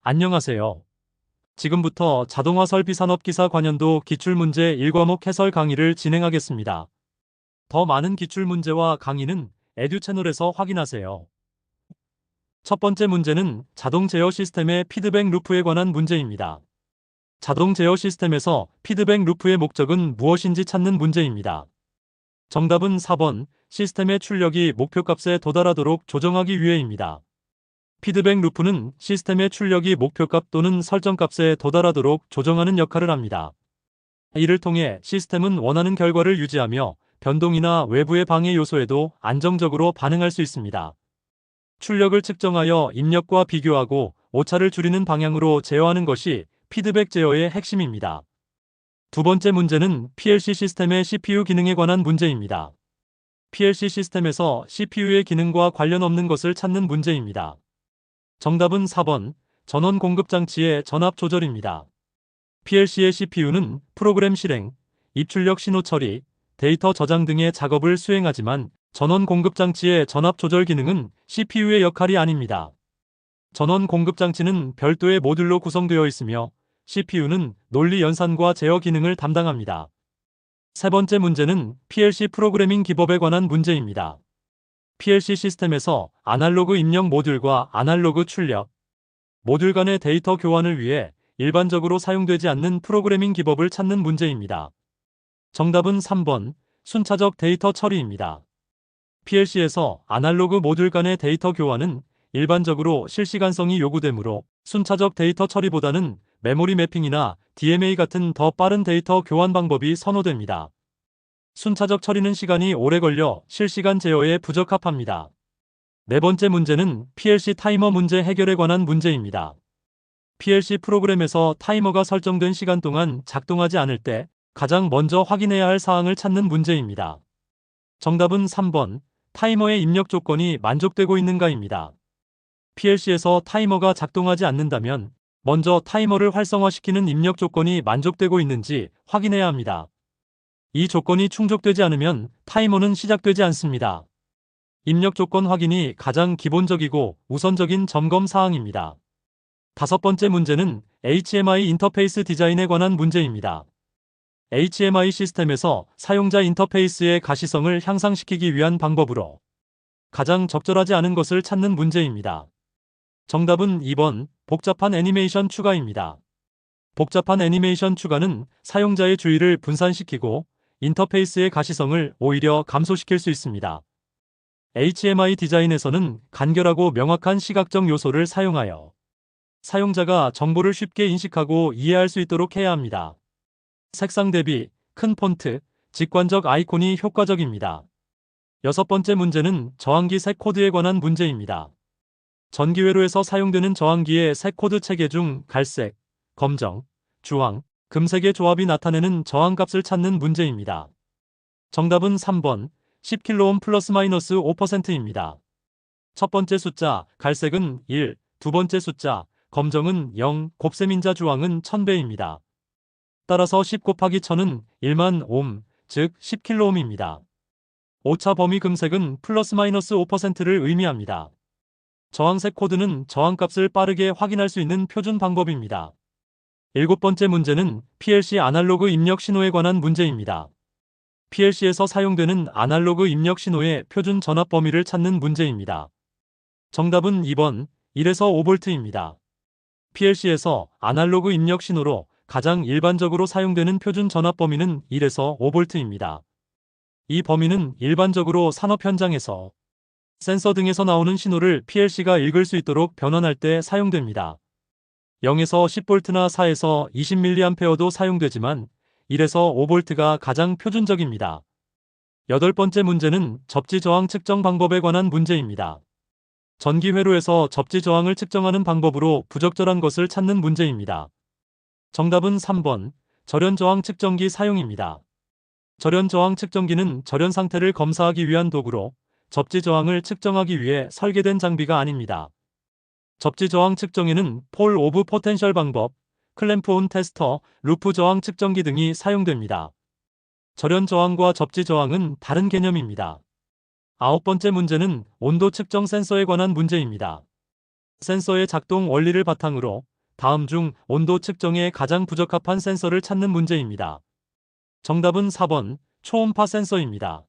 안녕하세요. 지금부터 자동화 설비 산업기사 관연도 기출문제 1과목 해설 강의를 진행하겠습니다. 더 많은 기출문제와 강의는 에듀 채널에서 확인하세요. 첫 번째 문제는 자동 제어 시스템의 피드백 루프에 관한 문제입니다. 자동 제어 시스템에서 피드백 루프의 목적은 무엇인지 찾는 문제입니다. 정답은 4번, 시스템의 출력이 목표값에 도달하도록 조정하기 위해입니다. 피드백 루프는 시스템의 출력이 목표값 또는 설정값에 도달하도록 조정하는 역할을 합니다. 이를 통해 시스템은 원하는 결과를 유지하며 변동이나 외부의 방해 요소에도 안정적으로 반응할 수 있습니다. 출력을 측정하여 입력과 비교하고 오차를 줄이는 방향으로 제어하는 것이 피드백 제어의 핵심입니다. 두 번째 문제는 PLC 시스템의 CPU 기능에 관한 문제입니다. PLC 시스템에서 CPU의 기능과 관련 없는 것을 찾는 문제입니다. 정답은 4번, 전원 공급 장치의 전압 조절입니다. PLC의 CPU는 프로그램 실행, 입출력 신호 처리, 데이터 저장 등의 작업을 수행하지만 전원 공급 장치의 전압 조절 기능은 CPU의 역할이 아닙니다. 전원 공급 장치는 별도의 모듈로 구성되어 있으며 CPU는 논리 연산과 제어 기능을 담당합니다. 세 번째 문제는 PLC 프로그래밍 기법에 관한 문제입니다. PLC 시스템에서 아날로그 입력 모듈과 아날로그 출력, 모듈 간의 데이터 교환을 위해 일반적으로 사용되지 않는 프로그래밍 기법을 찾는 문제입니다. 정답은 3번, 순차적 데이터 처리입니다. PLC에서 아날로그 모듈 간의 데이터 교환은 일반적으로 실시간성이 요구되므로 순차적 데이터 처리보다는 메모리 매핑이나 DMA 같은 더 빠른 데이터 교환 방법이 선호됩니다. 순차적 처리는 시간이 오래 걸려 실시간 제어에 부적합합니다. 네 번째 문제는 PLC 타이머 문제 해결에 관한 문제입니다. PLC 프로그램에서 타이머가 설정된 시간 동안 작동하지 않을 때 가장 먼저 확인해야 할 사항을 찾는 문제입니다. 정답은 3번, 타이머의 입력 조건이 만족되고 있는가입니다. PLC에서 타이머가 작동하지 않는다면 먼저 타이머를 활성화시키는 입력 조건이 만족되고 있는지 확인해야 합니다. 이 조건이 충족되지 않으면 타이머는 시작되지 않습니다. 입력 조건 확인이 가장 기본적이고 우선적인 점검 사항입니다. 다섯 번째 문제는 HMI 인터페이스 디자인에 관한 문제입니다. HMI 시스템에서 사용자 인터페이스의 가시성을 향상시키기 위한 방법으로 가장 적절하지 않은 것을 찾는 문제입니다. 정답은 2번, 복잡한 애니메이션 추가입니다. 복잡한 애니메이션 추가는 사용자의 주의를 분산시키고 인터페이스의 가시성을 오히려 감소시킬 수 있습니다. HMI 디자인에서는 간결하고 명확한 시각적 요소를 사용하여 사용자가 정보를 쉽게 인식하고 이해할 수 있도록 해야 합니다. 색상 대비, 큰 폰트, 직관적 아이콘이 효과적입니다. 여섯 번째 문제는 저항기 색 코드에 관한 문제입니다. 전기회로에서 사용되는 저항기의 색 코드 체계 중 갈색, 검정, 주황, 금색의 조합이 나타내는 저항값을 찾는 문제입니다. 정답은 3번, 10kΩ 플러스 마이너스 5%입니다. 첫 번째 숫자, 갈색은 1, 두 번째 숫자, 검정은 0, 곱셈인자 주황은 1000배입니다. 따라서 10 곱하기 1000은 1만 옴, 즉 10kΩ입니다. 오차 범위 금색은 플러스 마이너스 5%를 의미합니다. 저항색 코드는 저항값을 빠르게 확인할 수 있는 표준 방법입니다. 일곱 번째 문제는 PLC 아날로그 입력 신호에 관한 문제입니다. PLC에서 사용되는 아날로그 입력 신호의 표준 전압 범위를 찾는 문제입니다. 정답은 2번, 1에서 5V입니다. PLC에서 아날로그 입력 신호로 가장 일반적으로 사용되는 표준 전압 범위는 1에서 5V입니다. 이 범위는 일반적으로 산업 현장에서 센서 등에서 나오는 신호를 PLC가 읽을 수 있도록 변환할 때 사용됩니다. 0에서 10V나 4에서 20mA도 사용되지만 1에서 5V가 가장 표준적입니다. 여덟 번째 문제는 접지 저항 측정 방법에 관한 문제입니다. 전기 회로에서 접지 저항을 측정하는 방법으로 부적절한 것을 찾는 문제입니다. 정답은 3번, 절연 저항 측정기 사용입니다. 절연 저항 측정기는 절연 상태를 검사하기 위한 도구로 접지 저항을 측정하기 위해 설계된 장비가 아닙니다. 접지 저항 측정에는 폴 오브 포텐셜 방법, 클램프 온 테스터, 루프 저항 측정기 등이 사용됩니다. 절연 저항과 접지 저항은 다른 개념입니다. 아홉 번째 문제는 온도 측정 센서에 관한 문제입니다. 센서의 작동 원리를 바탕으로 다음 중 온도 측정에 가장 부적합한 센서를 찾는 문제입니다. 정답은 4번 초음파 센서입니다.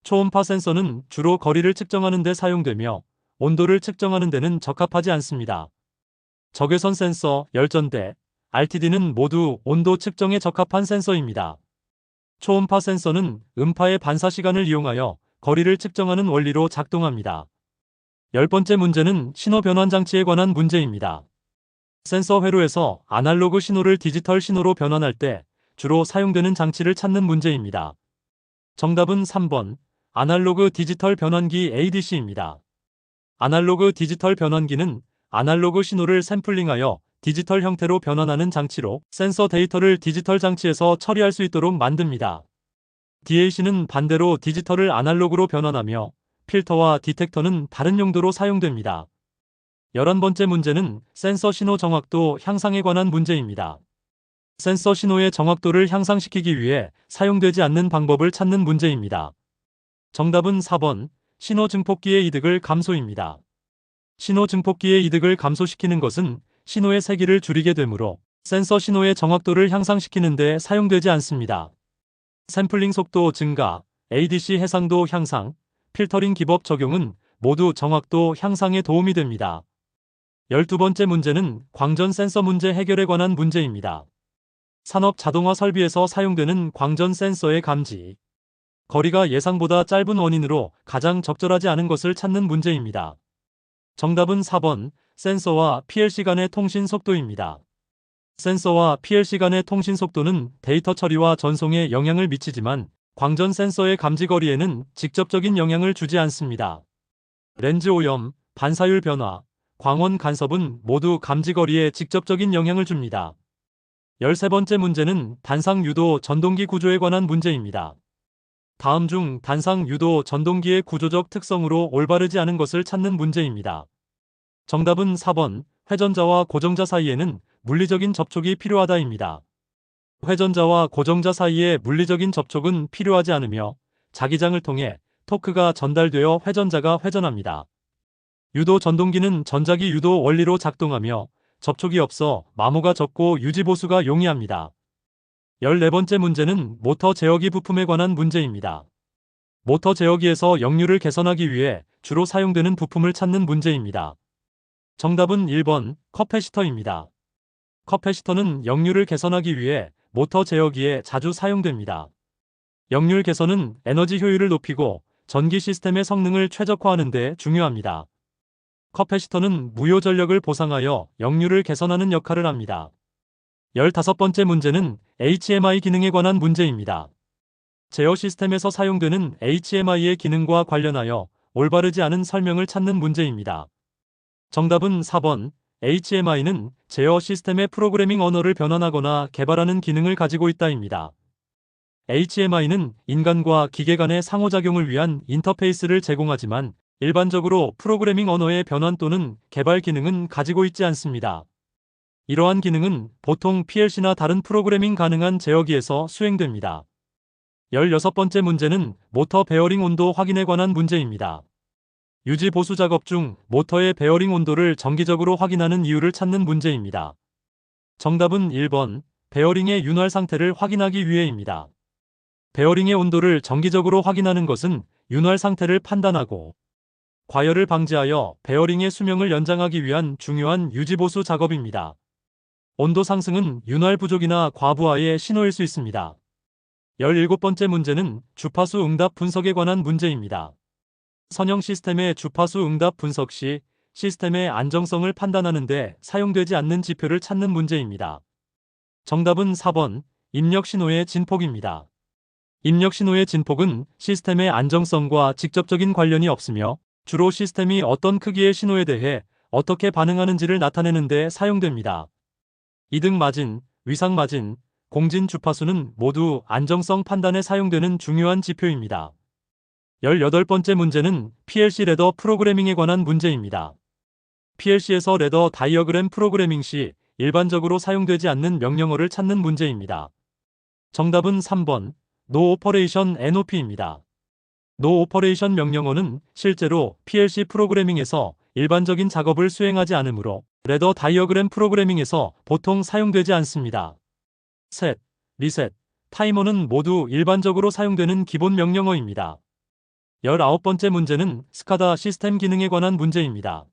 초음파 센서는 주로 거리를 측정하는 데 사용되며 온도를 측정하는 데는 적합하지 않습니다. 적외선 센서, 열전대, RTD는 모두 온도 측정에 적합한 센서입니다. 초음파 센서는 음파의 반사 시간을 이용하여 거리를 측정하는 원리로 작동합니다. 10번째 문제는 신호 변환 장치에 관한 문제입니다. 센서 회로에서 아날로그 신호를 디지털 신호로 변환할 때 주로 사용되는 장치를 찾는 문제입니다. 정답은 3번 아날로그 디지털 변환기 ADC입니다. 아날로그 디지털 변환기는 아날로그 신호를 샘플링하여 디지털 형태로 변환하는 장치로 센서 데이터를 디지털 장치에서 처리할 수 있도록 만듭니다. DAC는 반대로 디지털을 아날로그로 변환하며 필터와 디텍터는 다른 용도로 사용됩니다. 11번째 문제는 센서 신호 정확도 향상에 관한 문제입니다. 센서 신호의 정확도를 향상시키기 위해 사용되지 않는 방법을 찾는 문제입니다. 정답은 4번 신호 증폭기의 이득을 감소입니다. 신호 증폭기의 이득을 감소시키는 것은 신호의 세기를 줄이게 되므로 센서 신호의 정확도를 향상시키는 데 사용되지 않습니다. 샘플링 속도 증가, ADC 해상도 향상, 필터링 기법 적용은 모두 정확도 향상에 도움이 됩니다. 12번째 문제는 광전 센서 문제 해결에 관한 문제입니다. 산업 자동화 설비에서 사용되는 광전 센서의 감지, 거리가 예상보다 짧은 원인으로 가장 적절하지 않은 것을 찾는 문제입니다. 정답은 4번 센서와 PLC 간의 통신 속도입니다. 센서와 PLC 간의 통신 속도는 데이터 처리와 전송에 영향을 미치지만 광전 센서의 감지 거리에는 직접적인 영향을 주지 않습니다. 렌즈 오염, 반사율 변화, 광원 간섭은 모두 감지 거리에 직접적인 영향을 줍니다. 13번째 문제는 단상 유도 전동기 구조에 관한 문제입니다. 다음 중 단상 유도 전동기의 구조적 특성으로 올바르지 않은 것을 찾는 문제입니다. 정답은 4번 회전자와 고정자 사이에는 물리적인 접촉이 필요하다입니다. 회전자와 고정자 사이의 물리적인 접촉은 필요하지 않으며 자기장을 통해 토크가 전달되어 회전자가 회전합니다. 유도 전동기는 전자기 유도 원리로 작동하며 접촉이 없어 마모가 적고 유지보수가 용이합니다. 14번째 문제는 모터 제어기 부품에 관한 문제입니다. 모터 제어기에서 역류를 개선하기 위해 주로 사용되는 부품을 찾는 문제입니다. 정답은 1번 커패시터입니다. 커패시터는 역류를 개선하기 위해 모터 제어기에 자주 사용됩니다. 역률 개선은 에너지 효율을 높이고 전기 시스템의 성능을 최적화하는 데 중요합니다. 커패시터는 무효 전력을 보상하여 역률을 개선하는 역할을 합니다. 15번째 문제는 HMI 기능에 관한 문제입니다. 제어 시스템에서 사용되는 HMI의 기능과 관련하여 올바르지 않은 설명을 찾는 문제입니다. 정답은 4번 HMI는 제어 시스템의 프로그래밍 언어를 변환하거나 개발하는 기능을 가지고 있다입니다. HMI는 인간과 기계 간의 상호작용을 위한 인터페이스를 제공하지만 일반적으로 프로그래밍 언어의 변환 또는 개발 기능은 가지고 있지 않습니다. 이러한 기능은 보통 PLC나 다른 프로그래밍 가능한 제어기에서 수행됩니다. 16번째 문제는 모터 베어링 온도 확인에 관한 문제입니다. 유지 보수 작업 중 모터의 베어링 온도를 정기적으로 확인하는 이유를 찾는 문제입니다. 정답은 1번 베어링의 윤활 상태를 확인하기 위해입니다. 베어링의 온도를 정기적으로 확인하는 것은 윤활 상태를 판단하고 과열을 방지하여 베어링의 수명을 연장하기 위한 중요한 유지보수 작업입니다. 온도 상승은 윤활 부족이나 과부하의 신호일 수 있습니다. 17번째 문제는 주파수 응답 분석에 관한 문제입니다. 선형 시스템의 주파수 응답 분석 시 시스템의 안정성을 판단하는 데 사용되지 않는 지표를 찾는 문제입니다. 정답은 4번 입력 신호의 진폭입니다. 입력 신호의 진폭은 시스템의 안정성과 직접적인 관련이 없으며 주로 시스템이 어떤 크기의 신호에 대해 어떻게 반응하는지를 나타내는 데 사용됩니다. 이득 마진, 위상 마진, 공진 주파수는 모두 안정성 판단에 사용되는 중요한 지표입니다. 18번째 문제는 PLC 레더 프로그래밍에 관한 문제입니다. PLC에서 레더 다이어그램 프로그래밍 시 일반적으로 사용되지 않는 명령어를 찾는 문제입니다. 정답은 3번 No Operation NOP입니다. No Operation 명령어는 실제로 PLC 프로그래밍에서 일반적인 작업을 수행하지 않으므로 레더 다이어그램 프로그래밍에서 보통 사용되지 않습니다. 셋, 리셋, 타이머는 모두 일반적으로 사용되는 기본 명령어입니다. 19번째 문제는 스카다 시스템 기능에 관한 문제입니다.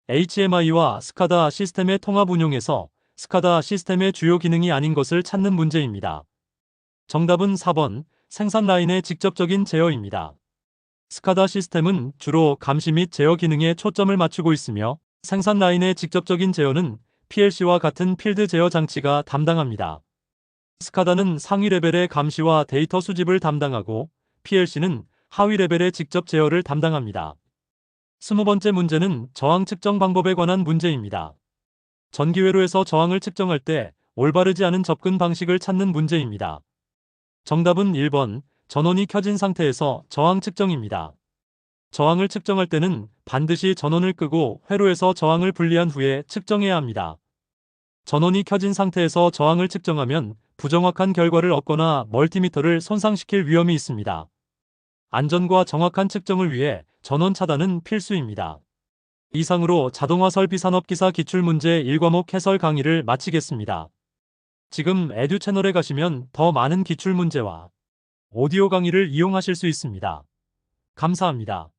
HMI와 스카다 시스템의 통합 운용에서 스카다 시스템의 주요 기능이 아닌 것을 찾는 문제입니다. 정답은 4번, 생산 라인의 직접적인 제어입니다. 스카다 시스템은 주로 감시 및 제어 기능에 초점을 맞추고 있으며 생산 라인의 직접적인 제어는 PLC와 같은 필드 제어 장치가 담당합니다. 스카다는 상위 레벨의 감시와 데이터 수집을 담당하고 PLC는 하위 레벨의 직접 제어를 담당합니다. 20번째 문제는 저항 측정 방법에 관한 문제입니다. 전기회로에서 저항을 측정할 때 올바르지 않은 접근 방식을 찾는 문제입니다. 정답은 1번, 전원이 켜진 상태에서 저항 측정입니다. 저항을 측정할 때는 반드시 전원을 끄고 회로에서 저항을 분리한 후에 측정해야 합니다. 전원이 켜진 상태에서 저항을 측정하면 부정확한 결과를 얻거나 멀티미터를 손상시킬 위험이 있습니다. 안전과 정확한 측정을 위해 전원 차단은 필수입니다. 이상으로 자동화 설비 산업기사 기출문제 1과목 해설 강의를 마치겠습니다. 지금 에듀 채널에 가시면 더 많은 기출문제와 오디오 강의를 이용하실 수 있습니다. 감사합니다.